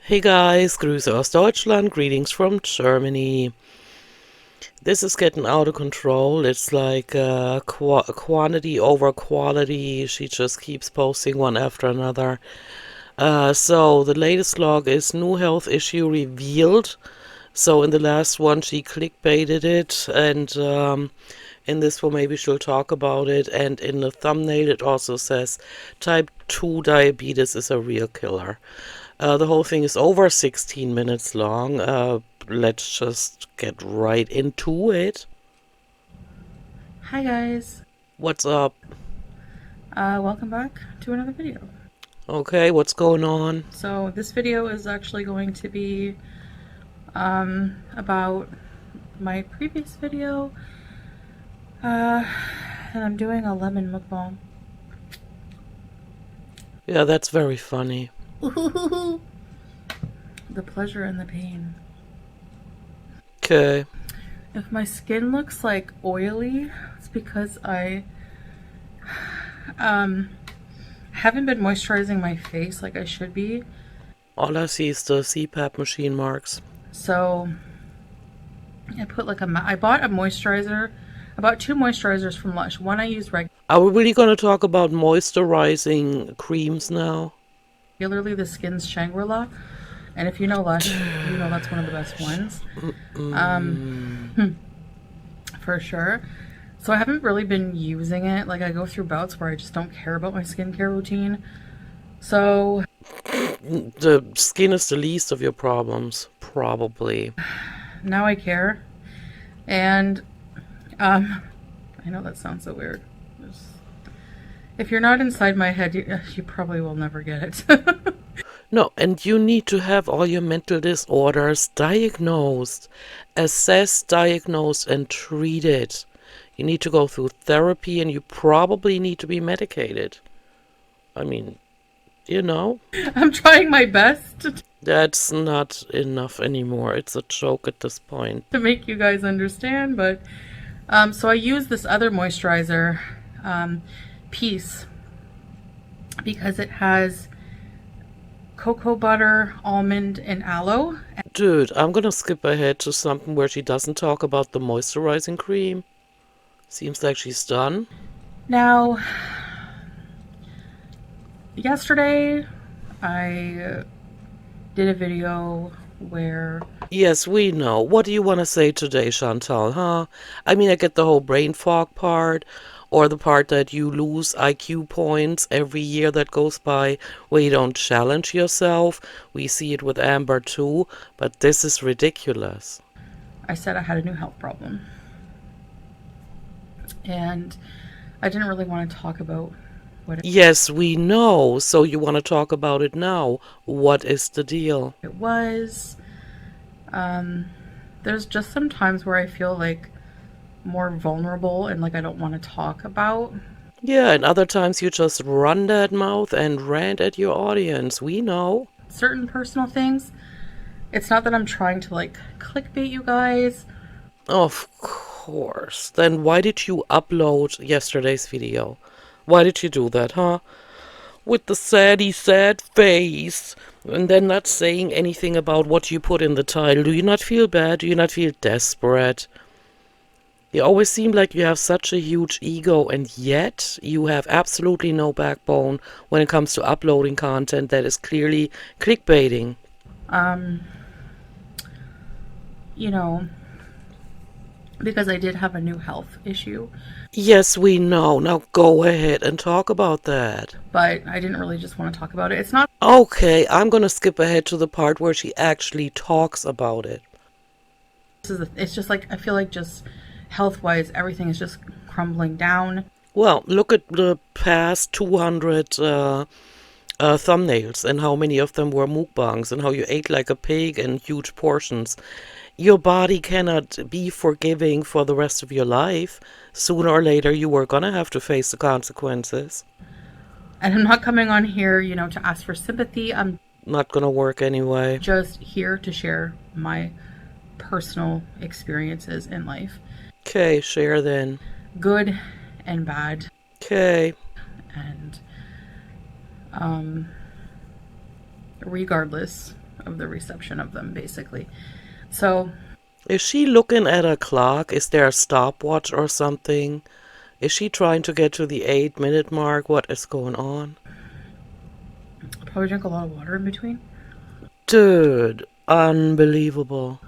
Hey guys, Grüße aus Deutschland, greetings from Germany. This is getting out of control. It's like quantity over quality. She just keeps posting one after another. So the latest log is new health issue revealed. So in the last one she clickbaited it, and in this one maybe she'll talk about it. And in the thumbnail it also says type 2 diabetes is a real killer. The whole thing is over 16 minutes long. Let's just get right into it. Hi guys. What's up? Welcome back to another video. Okay, what's going on? So this video is actually going to be about my previous video. And I'm doing a lemon mukbang. Yeah, that's very funny. The pleasure and the pain. Okay. If my skin looks like oily, it's because I haven't been moisturizing my face like I should be. All I see is the CPAP machine marks. So I put like I bought a moisturizer. I bought 2 moisturizers from Lush. One I use Are we really going to talk about moisturizing creams now? regularly, the Skin's Shangri-La. And if you know Lush, you know that's one of the best ones. For sure. So I haven't really been using it. Like, I go through bouts where I just don't care about my skincare routine. So the skin is the least of your problems, probably. Now I care. And I know that sounds so weird. If you're not inside my head, you probably will never get it. No, and you need to have all your mental disorders diagnosed, assessed, diagnosed, and treated. You need to go through therapy, and you probably need to be medicated. I mean, you know. I'm trying my best That's not enough anymore. It's a joke at this point. to make you guys understand, but so I use this other moisturizer piece because it has cocoa butter, almond, and aloe. Dude, I'm gonna skip ahead to something where she doesn't talk about the moisturizing cream. Seems like she's done. Now, yesterday I did a video where... Yes, we know. What do you want to say today, Chantal, huh? I mean, I get the whole brain fog part, or the part that you lose IQ points every year that goes by where you don't challenge yourself. We see it with Amber too, but this is ridiculous. I said I had a new health problem. And I didn't really want to talk about what Yes, we know. So you want to talk about it now. What is the deal? it was. There's just some times where I feel like more vulnerable and like I don't want to talk about. Yeah, and other times you just run that mouth and rant at your audience. We know. Certain personal things. It's not that I'm trying to like clickbait you guys. Of course. Then why did you upload yesterday's video? Why did you do that, huh? With the sad face, and then not saying anything about what you put in the title. Do you not feel bad? Do you not feel desperate? You always seem like you have such a huge ego, and yet you have absolutely no backbone when it comes to uploading content that is clearly clickbaiting. You know, because I did have a new health issue. Yes, we know. Now go ahead and talk about that. But I didn't really just want to talk about it. It's not... Okay, I'm gonna skip ahead to the part where she actually talks about it. It's just like, I feel like just health-wise, everything is just crumbling down. Well, look at the past 200 thumbnails and how many of them were mukbangs and how you ate like a pig in huge portions. Your body cannot be forgiving for the rest of your life. Sooner or later, you were gonna have to face the consequences. And I'm not coming on here, you know, to ask for sympathy. I'm Not gonna work anyway. just here to share my personal experiences in life. Okay, share then. Good and bad, Okay. and regardless of the reception of them, basically. So Is she looking at a clock? Is there a stopwatch or something? Is she trying to get to the 8-minute mark? What is going on? I'll probably drink a lot of water in between. Dude, unbelievable.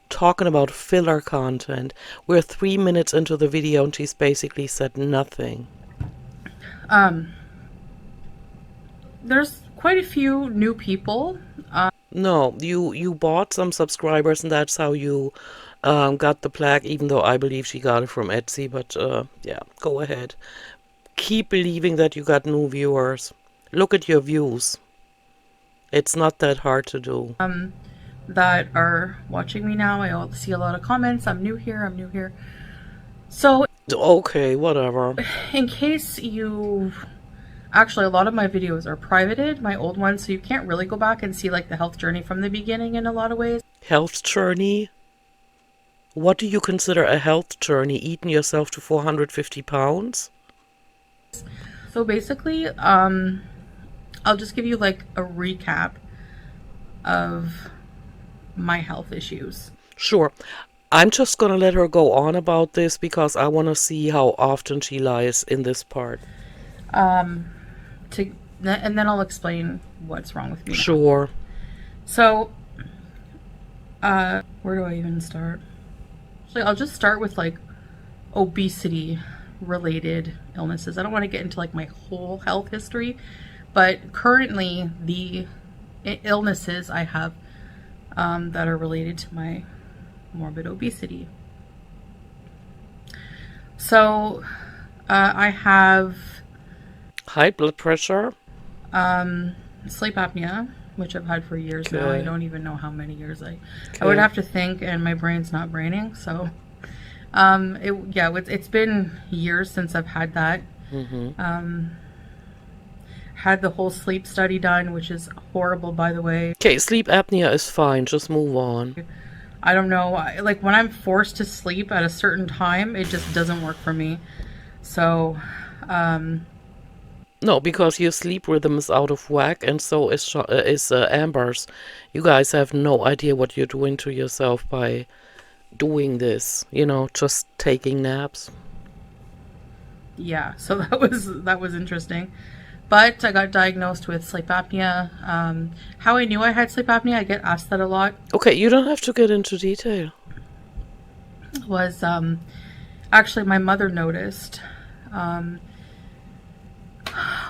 Talking about filler content. We're 3 minutes into the video and she's basically said nothing. There's quite a few new people. No, you bought some subscribers and that's how you got the plaque, even though I believe she got it from Etsy. But yeah, go ahead. Keep believing that you got new viewers. Look at your views. It's not that hard to do. That are watching me now. I see a lot of comments. I'm new here. I'm new here. So, Okay, whatever. in case you... Actually, a lot of my videos are privated, my old ones, so you can't really go back and see like the health journey from the beginning in a lot of ways. Health journey? What do you consider a health journey? Eating yourself to 450 pounds? So basically, I'll just give you like a recap of my health issues. Sure. I'm just gonna let her go on about this because I want to see how often she lies in this part. And then I'll explain what's wrong with me. Sure. So, where do I even start? Actually, I'll just start with like obesity related illnesses. I don't want to get into like my whole health history, but currently the illnesses I have that are related to my morbid obesity. So, I have High blood pressure? sleep apnea, which I've had for years now. I Okay. don't even know how many years. I would Okay. have to think, and my brain's not braining. So, it's been years since I've had that. Had the whole sleep study done, which is horrible, by the way. Okay, sleep apnea is fine. Just move on. I don't know, like when I'm forced to sleep at a certain time, it just doesn't work for me. So, No, because your sleep rhythm is out of whack, and so is Amber's. You guys have no idea what you're doing to yourself by doing this. You know, just taking naps. yeah, so that was interesting. But I got diagnosed with sleep apnea. How I knew I had sleep apnea, I get asked that a lot, Okay, you don't have to get into detail. was actually my mother noticed.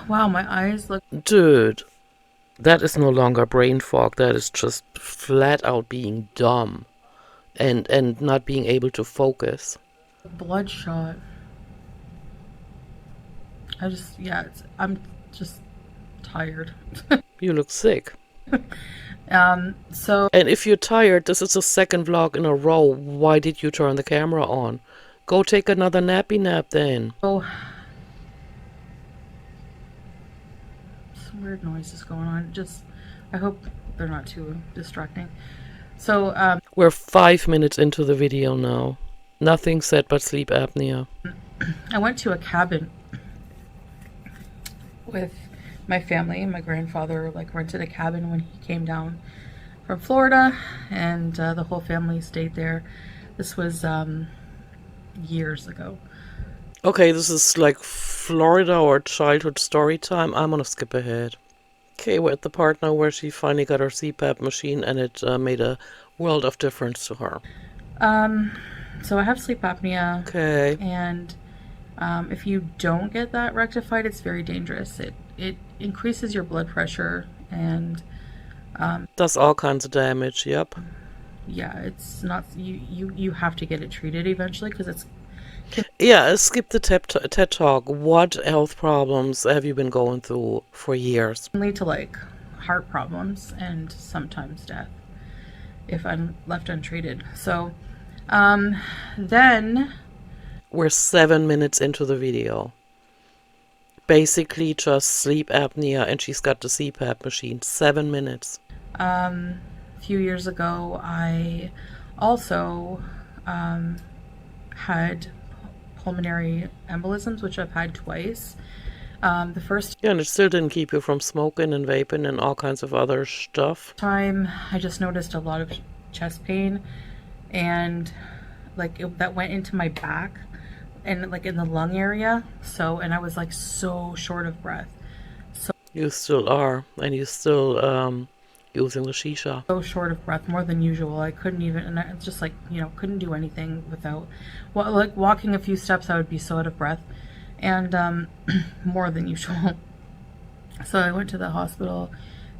Wow, my eyes look Dude, that is no longer brain fog. That is just flat out being dumb and not being able to focus. bloodshot. I'm just tired. You look sick. So And if you're tired, this is the second vlog in a row. Why did you turn the camera on? Go take another nappy nap then. some weird noises going on. I hope they're not too distracting. So, We're 5 minutes into the video now. Nothing said but sleep apnea. I went to a cabin with my family. My grandfather like rented a cabin when he came down from Florida, and the whole family stayed there. This was years ago. Okay, this is like Florida or childhood story time. I'm gonna skip ahead. Okay, we're at the part now where she finally got her CPAP machine and it made a world of difference to her. So I have sleep apnea, Okay. and if you don't get that rectified, it's very dangerous. It increases your blood pressure, and Does all kinds of damage, yep. yeah, it's not you have to get it treated eventually because it's Yeah, skip the TED Talk. What health problems have you been going through for years? can lead to like heart problems and sometimes death if I'm left untreated. So then We're 7 minutes into the video. Basically just sleep apnea and she's got the CPAP machine. 7 minutes. a few years ago I also had pulmonary embolisms, which I've had twice. The first Yeah, and it still didn't keep you from smoking and vaping and all kinds of other stuff. time, I just noticed a lot of chest pain, and like that went into my back and like in the lung area. So, and I was like so short of breath. You still are, and you still using the shisha. So short of breath, more than usual. I couldn't even, and I just like, couldn't do anything without, well, like walking a few steps, I would be so out of breath, and more than usual. So I went to the hospital,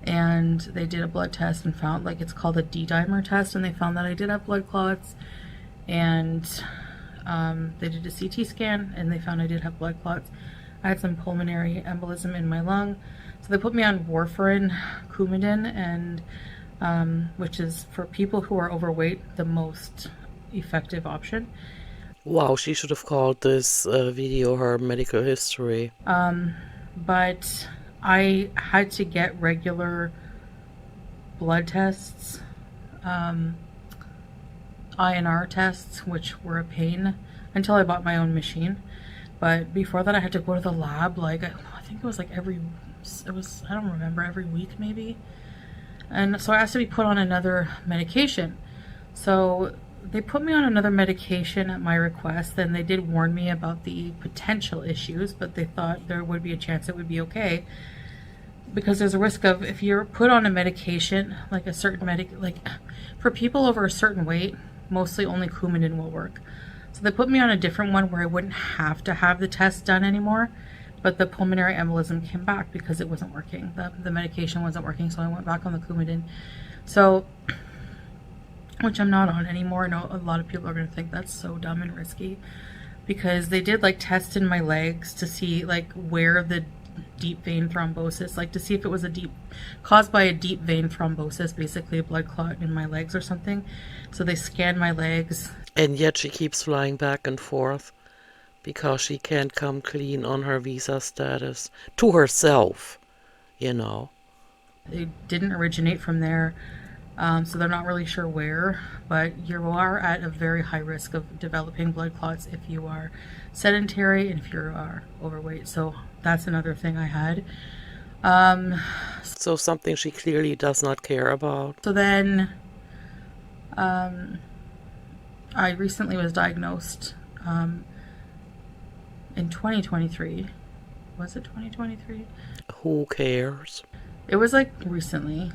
and they did a blood test and found, like, it's called a D-dimer test, and they found that I did have blood clots, and they did a CT scan, and they found I did have blood clots. I had some pulmonary embolism in my lung. So they put me on warfarin, Coumadin, and which is, for people who are overweight, the most effective option. Wow, she should have called this video her medical history. But I had to get regular blood tests, INR tests, which were a pain until I bought my own machine. But before that, I had to go to the lab, like, I think it was like I don't remember, every week maybe. And so I asked to be put on another medication. So they put me on another medication at my request. Then they did warn me about the potential issues, but they thought there would be a chance it would be okay. Because there's a risk of, if you're put on a medication, like a certain like for people over a certain weight, mostly only Coumadin will work. So they put me on a different one where I wouldn't have to have the test done anymore, but the pulmonary embolism came back because it wasn't working. The medication wasn't working, so I went back on the Coumadin. So, which I'm not on anymore. I know a lot of people are going to think that's so dumb and risky, because they did like tests in my legs to see like where the deep vein thrombosis, like to see if it was caused by a deep vein thrombosis, basically a blood clot in my legs or something. So they scanned my legs. And yet she keeps flying back and forth because she can't come clean on her visa status to herself, It didn't originate from there, so they're not really sure where, but you are at a very high risk of developing blood clots if you are sedentary and if you are overweight. So that's another thing I had. So something she clearly does not care about. So then I recently was diagnosed in 2023. Was it 2023? Who cares? It was like recently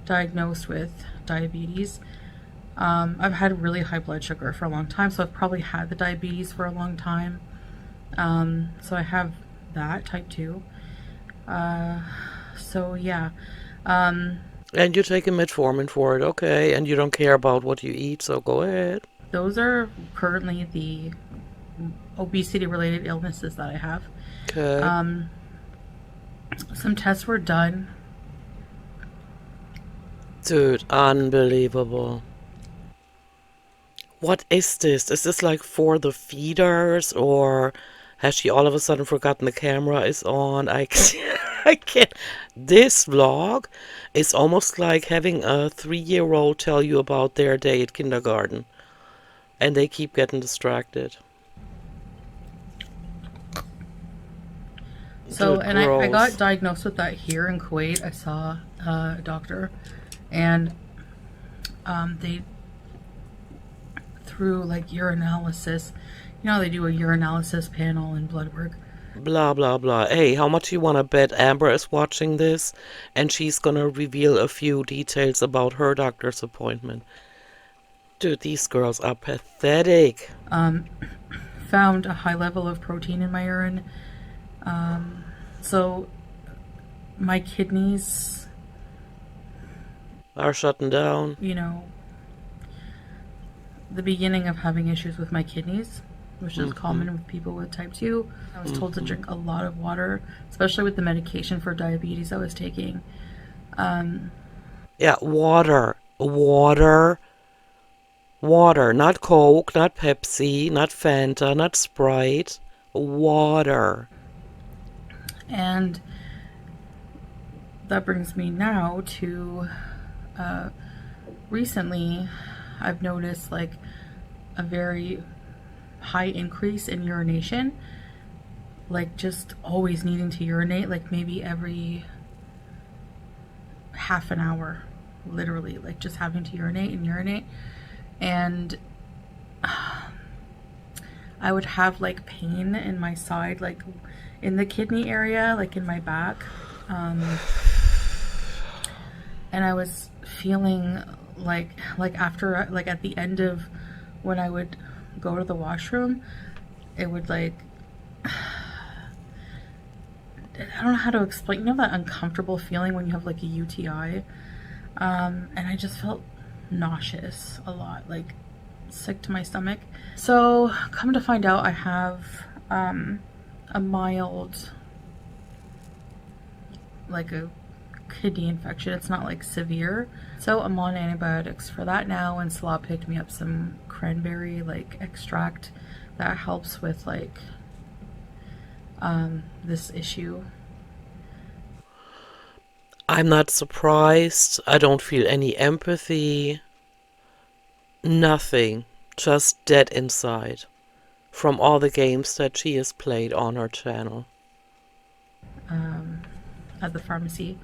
diagnosed with diabetes. I've had really high blood sugar for a long time, so I've probably had the diabetes for a long time. So I have that, type 2. So yeah. And you take a metformin for it, okay, and you don't care about what you eat, so go ahead. Those are currently the obesity-related illnesses that I have. Okay. Some tests were done. Dude, unbelievable. What is this? Is this like for the feeders, or has she all of a sudden forgotten the camera is on? I can't. This vlog is almost like having a 3-year-old tell you about their day at kindergarten. And they keep getting distracted. So, Dude, and I got gross. diagnosed with that here in Kuwait. I saw a doctor, and they, through like urinalysis, they do a urinalysis panel and blood work. Blah, blah, blah. Hey, how much you want to bet Amber is watching this and she's gonna reveal a few details about her doctor's appointment? Dude, these girls are pathetic. Found a high level of protein in my urine. So my kidneys Are shutting down. The beginning of having issues with my kidneys, which is common with people with type 2. I was told to drink a lot of water, especially with the medication for diabetes I was taking. Yeah, water. Water. Water. Not Coke, not Pepsi, not Fanta, not Sprite. Water. And that brings me now to recently I've noticed like a very high increase in urination, like just always needing to urinate, like maybe every half an hour, literally, like just having to urinate. And I would have like pain in my side, like in the kidney area, like in my back. And I was feeling like after, like at the end of when I would go to the washroom, it would like, I don't know how to explain, you know that uncomfortable feeling when you have like a UTI? And I just felt nauseous a lot, like sick to my stomach. So come to find out, I have a mild, like a kidney infection. It's not like severe. So I'm on antibiotics for that now, and Salah picked me up some cranberry like extract that helps with like this issue. I'm not surprised. I don't feel any empathy. Nothing. Just dead inside. From all the games that she has played on her channel. At the pharmacy.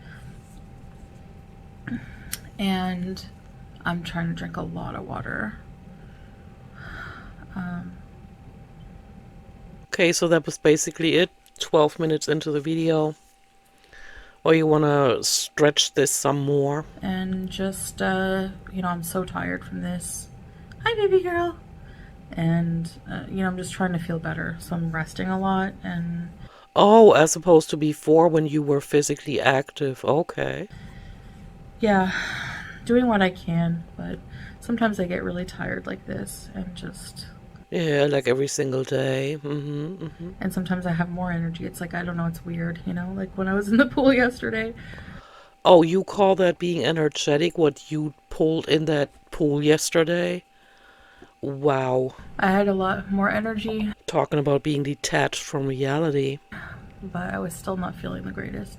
And I'm trying to drink a lot of water. Okay, so that was basically it. 12 minutes into the video. Or you want to stretch this some more? And just, you know, I'm so tired from this. Hi, baby girl. And, you know, I'm just trying to feel better. So I'm resting a lot. And oh, as opposed to before when you were physically active. Okay. yeah, doing what I can. But sometimes I get really tired like this and just... yeah, like every single day. And sometimes I have more energy. It's like, I don't know, it's weird, you know? Like when I was in the pool yesterday. Oh, you call that being energetic, what you pulled in that pool yesterday? Wow. I had a lot more energy, Talking about being detached from reality. but I was still not feeling the greatest.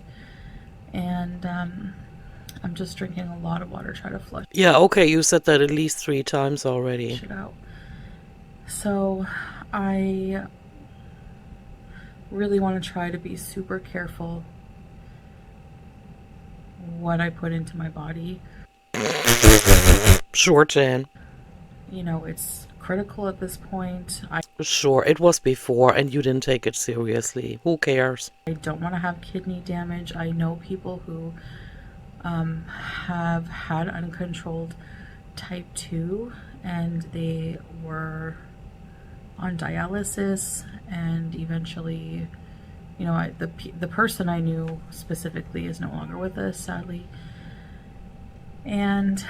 And I'm just drinking a lot of water, try to flush Yeah, okay, you said that at least 3 times already. it out. So I really want to try to be super careful what I put into my body. Sure, Jan. You know, it's critical at this point. Sure, it was before and you didn't take it seriously. Who cares? I don't want to have kidney damage. I know people who have had uncontrolled type 2 and they were on dialysis, and eventually, you know, the person I knew specifically is no longer with us, sadly. And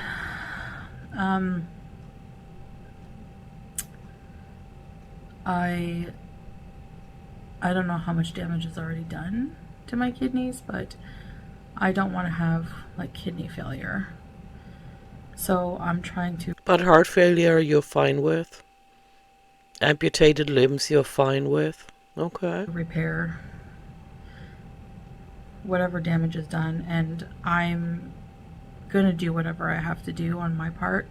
I don't know how much damage is already done to my kidneys, but I don't want to have like kidney failure. So I'm trying to... But heart failure you're fine with? Amputated limbs you're fine with? Okay. repair whatever damage is done, and I'm gonna do whatever I have to do on my part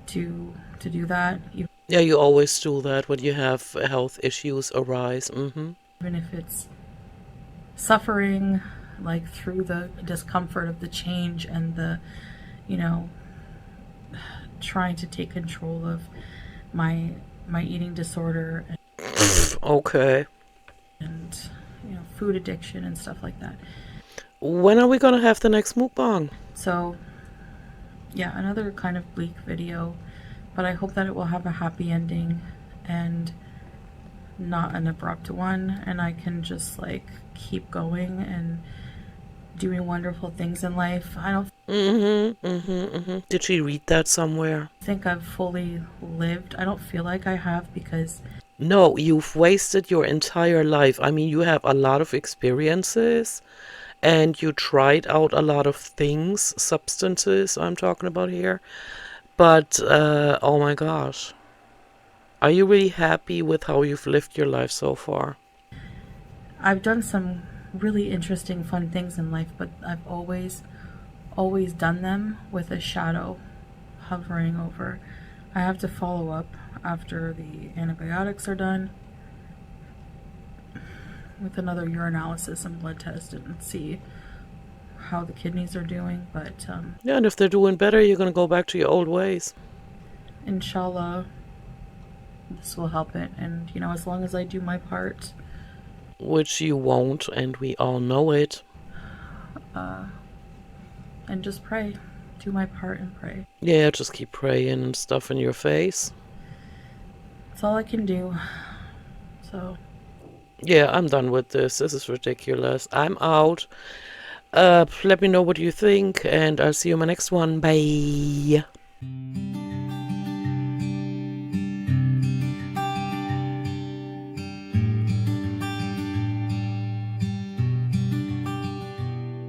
to do that, Yeah, you always do that when you have health issues arise. even if it's suffering like through the discomfort of the change and the, you know, trying to take control of my eating disorder Okay. and you know, food addiction and stuff like that. When are we gonna have the next mukbang? So yeah, another kind of bleak video, but I hope that it will have a happy ending and not an abrupt one, and I can just like keep going and doing wonderful things in life. I don't Did she read that somewhere? think I've fully lived. I don't feel like I have, because No, you've wasted your entire life. I mean, you have a lot of experiences and you tried out a lot of things, substances I'm talking about here. But, oh my gosh. Are you really happy with how you've lived your life so far? I've done some really interesting, fun things in life, but I've always done them with a shadow hovering over. I have to follow up. after the antibiotics are done with another urinalysis and blood test and see how the kidneys are doing. But Yeah, and if they're doing better, you're going to go back to your old ways. inshallah, this will help it. And, you know, as long as I do my part, which you won't, and we all know it. and just pray. Do my part and pray. Yeah, just keep praying and stuff in your face. That's all I can do. So, Yeah, I'm done with this. This is ridiculous. I'm out. Let me know what you think, and I'll see you in my next one. Bye.